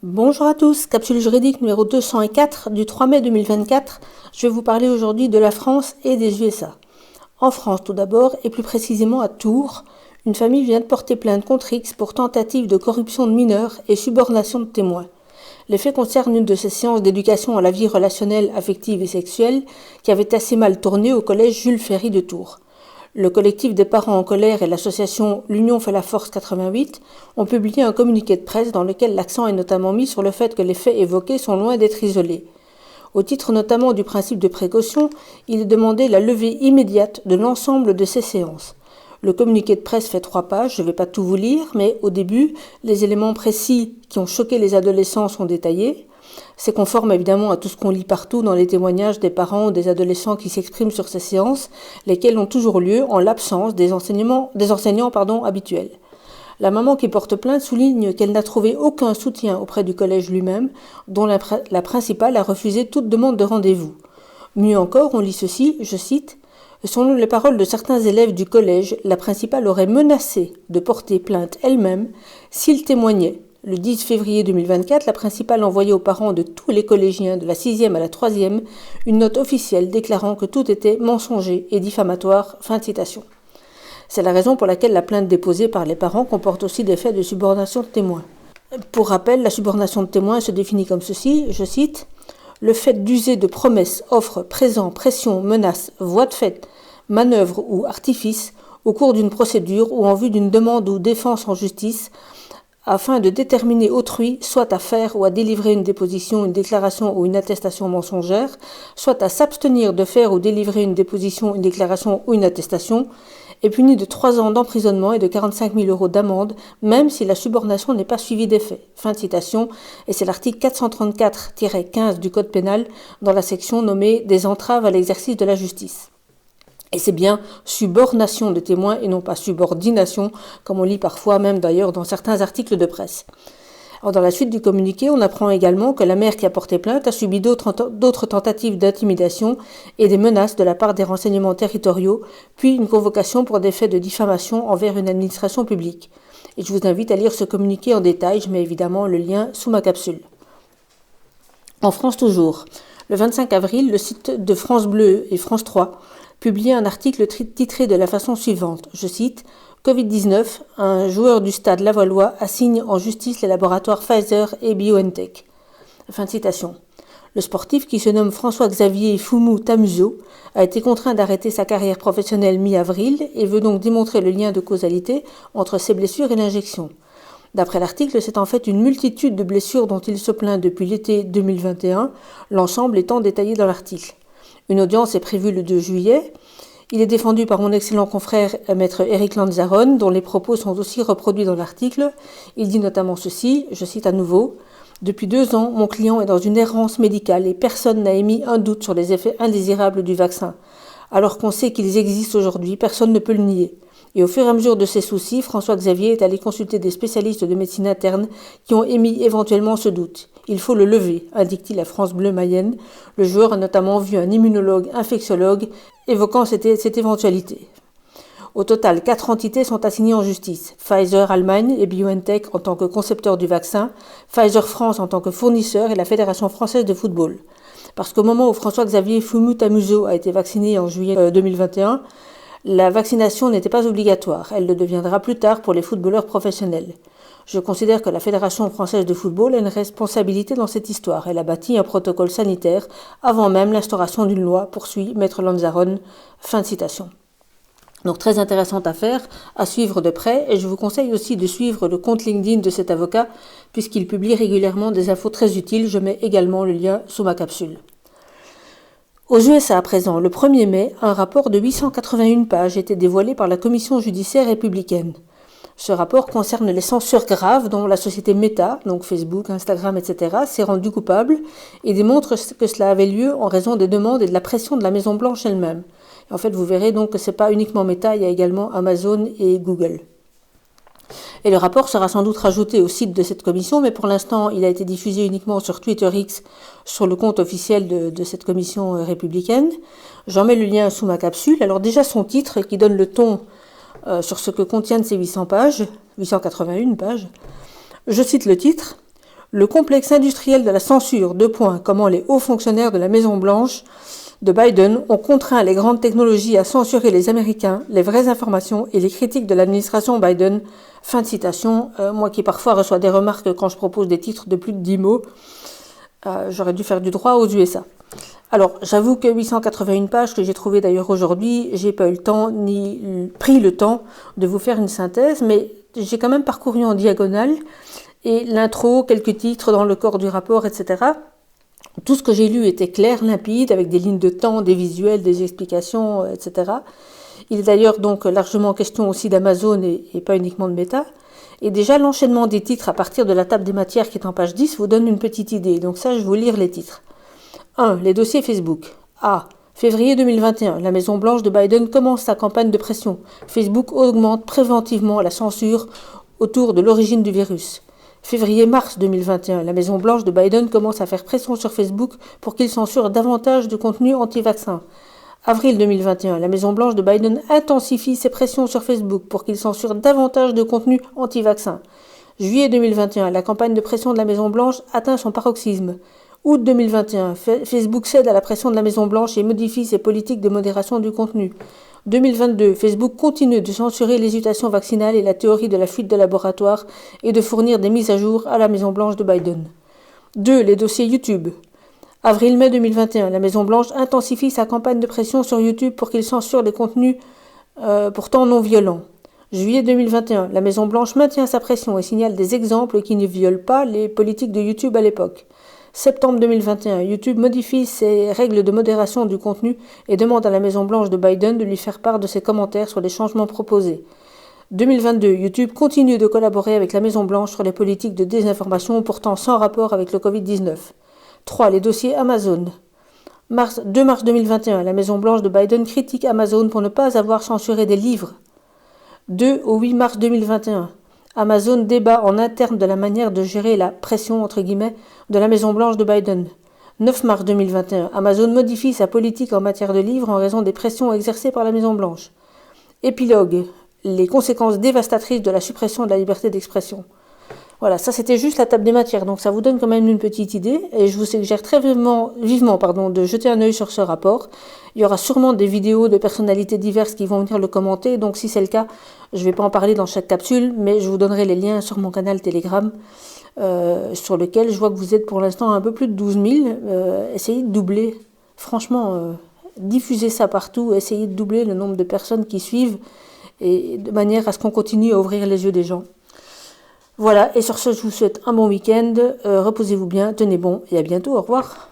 Bonjour à tous, capsule juridique numéro 204 du 3 mai 2024. Je vais vous parler aujourd'hui de la France et des USA. En France tout d'abord, et plus précisément à Tours, une famille vient de porter plainte contre X pour tentative de corruption de mineurs et subornation de témoins. Les faits concernent une de ces séances d'éducation à la vie relationnelle, affective et sexuelle qui avait assez mal tourné au collège Jules Ferry de Tours. Le collectif des parents en colère et l'association L'Union fait la force 88 ont publié un communiqué de presse dans lequel l'accent est notamment mis sur le fait que les faits évoqués sont loin d'être isolés. Au titre notamment du principe de précaution, il est demandé la levée immédiate de l'ensemble de ces séances. Le communiqué de presse fait 3 pages, je ne vais pas tout vous lire, mais au début, les éléments précis qui ont choqué les adolescents sont détaillés. C'est conforme évidemment à tout ce qu'on lit partout dans les témoignages des parents ou des adolescents qui s'expriment sur ces séances, lesquelles ont toujours lieu en l'absence des enseignants habituels. La maman qui porte plainte souligne qu'elle n'a trouvé aucun soutien auprès du collège lui-même, dont la principale a refusé toute demande de rendez-vous. Mieux encore, on lit ceci, je cite, « Selon les paroles de certains élèves du collège, la principale aurait menacé de porter plainte elle-même s'ils témoignaient. Le 10 février 2024, la principale envoyait aux parents de tous les collégiens de la 6e à la 3e une note officielle déclarant que tout était mensonger et diffamatoire. » Fin de citation. C'est la raison pour laquelle la plainte déposée par les parents comporte aussi des faits de subornation de témoins. Pour rappel, la subornation de témoins se définit comme ceci, je cite, « Le fait d'user de promesses, offres, présents, pressions, menaces, voies de fait, manœuvres ou artifices au cours d'une procédure ou en vue d'une demande ou défense en justice afin de déterminer autrui, soit à faire ou à délivrer une déposition, une déclaration ou une attestation mensongère, soit à s'abstenir de faire ou délivrer une déposition, une déclaration ou une attestation, est puni de 3 ans d'emprisonnement et de 45 000 € d'amende, même si la subornation n'est pas suivie des faits. Fin de citation, et c'est l'article 434-15 du Code pénal dans la section nommée « Des entraves à l'exercice de la justice ». Et c'est bien subornation de témoins et non pas subordination, comme on lit parfois même d'ailleurs dans certains articles de presse. Alors dans la suite du communiqué, on apprend également que la mère qui a porté plainte a subi d'autres tentatives d'intimidation et des menaces de la part des renseignements territoriaux, puis une convocation pour des faits de diffamation envers une administration publique. Et je vous invite à lire ce communiqué en détail, je mets évidemment le lien sous ma capsule. En France toujours, le 25 avril, le site de France Bleu et France 3 publié un article titré de la façon suivante, je cite, « Covid-19, un joueur du stade Lavallois assigne en justice les laboratoires Pfizer et BioNTech. » Fin de citation. Le sportif, qui se nomme François-Xavier Foumou Tamuso, a été contraint d'arrêter sa carrière professionnelle mi-avril et veut donc démontrer le lien de causalité entre ses blessures et l'injection. D'après l'article, c'est en fait une multitude de blessures dont il se plaint depuis l'été 2021, l'ensemble étant détaillé dans l'article. Une audience est prévue le 2 juillet. Il est défendu par mon excellent confrère maître Éric Lanzaron, dont les propos sont aussi reproduits dans l'article. Il dit notamment ceci, je cite à nouveau, « Depuis 2 ans, mon client est dans une errance médicale et personne n'a émis un doute sur les effets indésirables du vaccin. Alors qu'on sait qu'ils existent aujourd'hui, personne ne peut le nier. Et au fur et à mesure de ses soucis, François-Xavier est allé consulter des spécialistes de médecine interne qui ont émis éventuellement ce doute. Il faut le lever, indique-t-il à France Bleu Mayenne. Le joueur a notamment vu un immunologue infectiologue évoquant cette éventualité. Au total, 4 entités sont assignées en justice. Pfizer Allemagne et BioNTech en tant que concepteurs du vaccin, Pfizer France en tant que fournisseur et la Fédération française de football. Parce qu'au moment où François-Xavier Foumou Tamuso a été vacciné en juillet 2021, la vaccination n'était pas obligatoire. Elle le deviendra plus tard pour les footballeurs professionnels. Je considère que la Fédération française de football a une responsabilité dans cette histoire. Elle a bâti un protocole sanitaire avant même l'instauration d'une loi, poursuit Maître Lanzaron. Fin de citation. Donc très intéressante affaire, à suivre de près, et je vous conseille aussi de suivre le compte LinkedIn de cet avocat, puisqu'il publie régulièrement des infos très utiles. Je mets également le lien sous ma capsule. Aux USA à présent, le 1er mai, un rapport de 881 pages était dévoilé par la commission judiciaire républicaine. Ce rapport concerne les censures graves dont la société Meta, donc Facebook, Instagram, etc., s'est rendue coupable et démontre que cela avait lieu en raison des demandes et de la pression de la Maison-Blanche elle-même. En fait, vous verrez donc que ce n'est pas uniquement Meta, il y a également Amazon et Google. Et le rapport sera sans doute rajouté au site de cette commission, mais pour l'instant, il a été diffusé uniquement sur Twitter X, sur le compte officiel de cette commission républicaine. J'en mets le lien sous ma capsule. Alors déjà son titre, qui donne le ton sur ce que contiennent ces 800 pages, 881 pages. Je cite le titre. Le complexe industriel de la censure, comment les hauts fonctionnaires de la Maison-Blanche de Biden ont contraint les grandes technologies à censurer les Américains, les vraies informations et les critiques de l'administration Biden. Fin de citation. Moi qui parfois reçois des remarques quand je propose des titres de plus de 10 mots, j'aurais dû faire du droit aux USA. Alors, j'avoue que 881 pages que j'ai trouvées d'ailleurs aujourd'hui, j'ai pas eu le temps ni pris le temps de vous faire une synthèse, mais j'ai quand même parcouru en diagonale et l'intro, quelques titres dans le corps du rapport, etc. Tout ce que j'ai lu était clair, limpide, avec des lignes de temps, des visuels, des explications, etc. Il est d'ailleurs donc largement question aussi d'Amazon et pas uniquement de Meta. Et déjà, l'enchaînement des titres à partir de la table des matières qui est en page 10 vous donne une petite idée. Donc ça, je vais vous lire les titres. 1. Les dossiers Facebook. A. Février 2021. La Maison-Blanche de Biden commence sa campagne de pression. Facebook augmente préventivement la censure autour de l'origine du virus. Février-mars 2021. La Maison-Blanche de Biden commence à faire pression sur Facebook pour qu'il censure davantage de contenu anti-vaccin. Avril 2021. La Maison-Blanche de Biden intensifie ses pressions sur Facebook pour qu'il censure davantage de contenu anti-vaccin. Juillet 2021. La campagne de pression de la Maison-Blanche atteint son paroxysme. Août 2021, Facebook cède à la pression de la Maison-Blanche et modifie ses politiques de modération du contenu. 2022, Facebook continue de censurer l'hésitation vaccinale et la théorie de la fuite de laboratoire et de fournir des mises à jour à la Maison-Blanche de Biden. 2. Les dossiers YouTube. Avril-mai 2021, la Maison-Blanche intensifie sa campagne de pression sur YouTube pour qu'il censure les contenus pourtant non violents. Juillet 2021, la Maison-Blanche maintient sa pression et signale des exemples qui ne violent pas les politiques de YouTube à l'époque. Septembre 2021, YouTube modifie ses règles de modération du contenu et demande à la Maison-Blanche de Biden de lui faire part de ses commentaires sur les changements proposés. 2022, YouTube continue de collaborer avec la Maison-Blanche sur les politiques de désinformation pourtant sans rapport avec le Covid-19. 3. Les dossiers Amazon. 2 mars 2021, la Maison-Blanche de Biden critique Amazon pour ne pas avoir censuré des livres. 2 au 8 mars 2021. Amazon débat en interne de la manière de gérer la pression, entre guillemets, de la Maison-Blanche de Biden. 9 mars 2021. Amazon modifie sa politique en matière de livres en raison des pressions exercées par la Maison-Blanche. Épilogue. Les conséquences dévastatrices de la suppression de la liberté d'expression. Voilà, ça c'était juste la table des matières, donc ça vous donne quand même une petite idée, et je vous suggère très vivement de jeter un œil sur ce rapport. Il y aura sûrement des vidéos de personnalités diverses qui vont venir le commenter, donc si c'est le cas, je ne vais pas en parler dans chaque capsule, mais je vous donnerai les liens sur mon canal Telegram, sur lequel je vois que vous êtes pour l'instant un peu plus de 12 000. Essayez de doubler, franchement, diffusez ça partout, essayez de doubler le nombre de personnes qui suivent, et de manière à ce qu'on continue à ouvrir les yeux des gens. Voilà, et sur ce, je vous souhaite un bon week-end, reposez-vous bien, tenez bon, et à bientôt, au revoir.